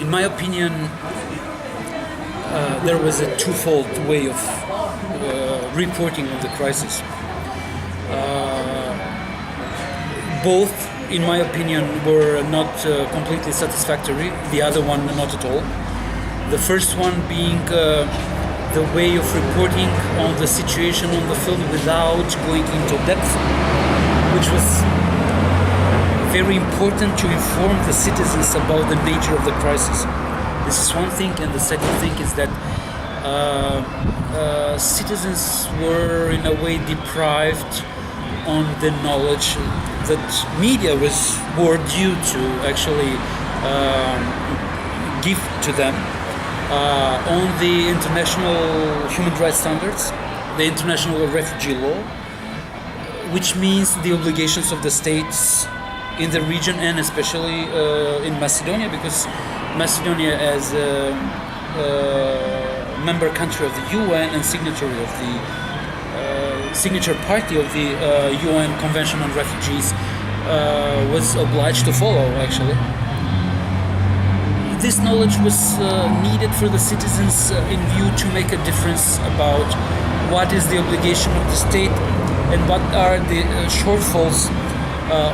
in my opinion, there was a twofold way of reporting on the crisis. Both, in my opinion, were not completely satisfactory. The other one, not at all. The first one being the way of reporting on the situation on the field without going into depth, which was very important to inform the citizens about the nature of the crisis. This is one thing, and the second thing is that citizens were in a way deprived on the knowledge that media were due to actually give to them on the international human rights standards, the international refugee law, which means the obligations of the states in the region and especially in Macedonia, because Macedonia as a member country of the UN and signatory of the signature party of the UN Convention on Refugees was obliged to follow, actually. This knowledge was needed for the citizens in view to make a difference about what is the obligation of the state and what are the shortfalls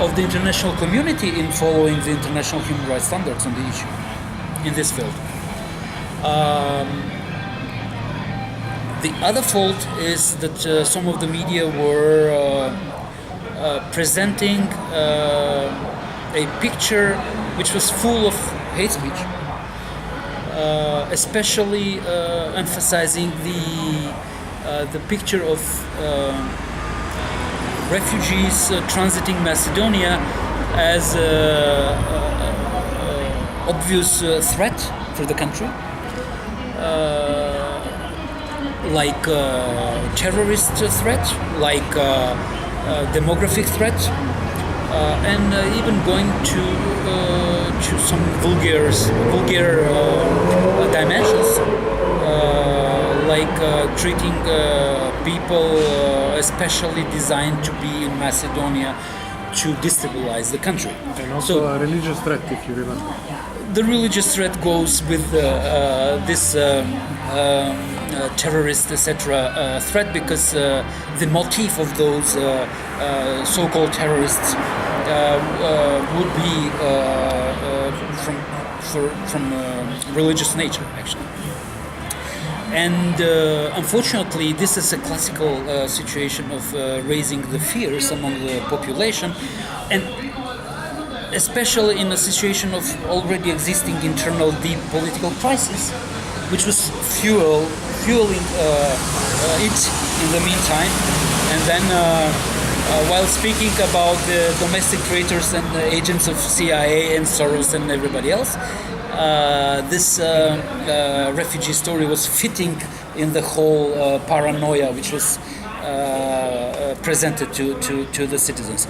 of the international community in following the international human rights standards on the issue in this field. The other fault is that some of the media were presenting a picture which was full of hate speech, especially emphasizing the picture of refugees transiting Macedonia as an obvious threat for the country, like terrorist threat, like demographic threat, and even going to some vulgar dimensions, like treating people especially designed to be in Macedonia to destabilize the country. And also a religious threat, if you remember. The religious threat goes with this terrorist, etc. Threat, because the motif of those so-called terrorists would be from religious nature, actually. And unfortunately, this is a classical situation of raising the fears among the population, and especially in a situation of already existing internal deep political crisis, which was fueling it in the meantime. And then while speaking about the domestic traitors and the agents of CIA and Soros and everybody else, this refugee story was fitting in the whole paranoia which was presented to the citizens.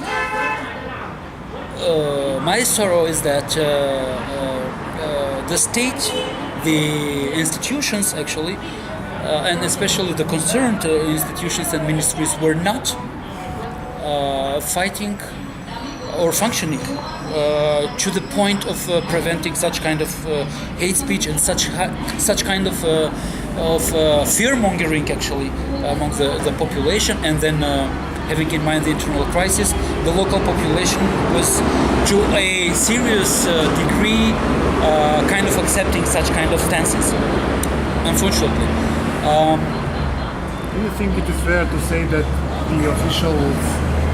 My sorrow is that the state, the institutions actually, and especially the concerned institutions and ministries were not fighting or functioning to the point of preventing such kind of hate speech and such kind of fear-mongering actually among the population, and then having in mind the internal crisis, the local population was to a serious degree kind of accepting such kind of stances, unfortunately. Do you think it is fair to say that the officials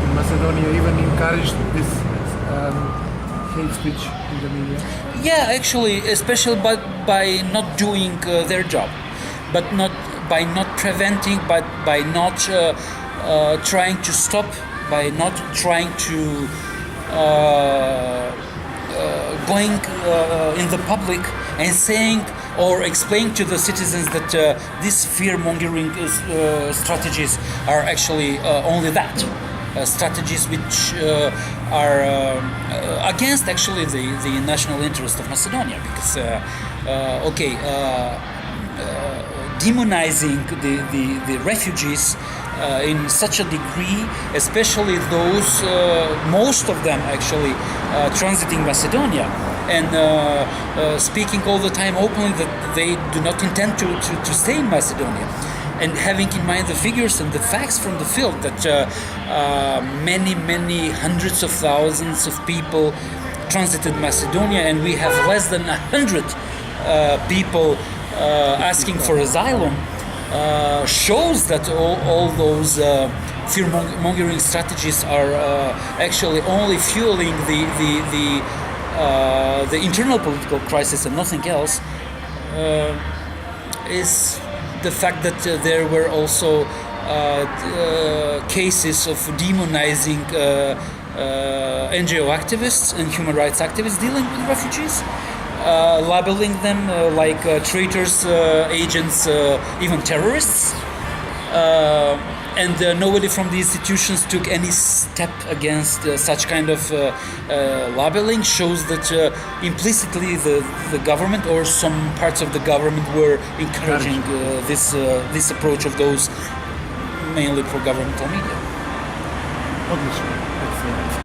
in Macedonia even encouraged this hate speech in the media? Yeah, actually, especially by not doing their job, but not by not preventing, but by not trying to stop, by not trying to going in the public and saying or explain to the citizens that these fear-mongering strategies are actually only that. Strategies which are against actually the national interest of Macedonia, because demonizing the refugees in such a degree, especially those, most of them actually transiting Macedonia and speaking all the time openly that they do not intend to stay in Macedonia. And having in mind the figures and the facts from the field that many hundreds of thousands of people transited Macedonia, and we have less than 100 people asking for asylum, shows that all those fear-mongering strategies are actually only fueling the internal political crisis and nothing else. Is the fact that there were also cases of demonizing NGO activists and human rights activists dealing with refugees, labeling them like traitors, agents, even terrorists. And nobody from the institutions took any step against such kind of labeling. Shows that implicitly the government or some parts of the government were encouraging this approach of those mainly pro-governmental media. Odlično.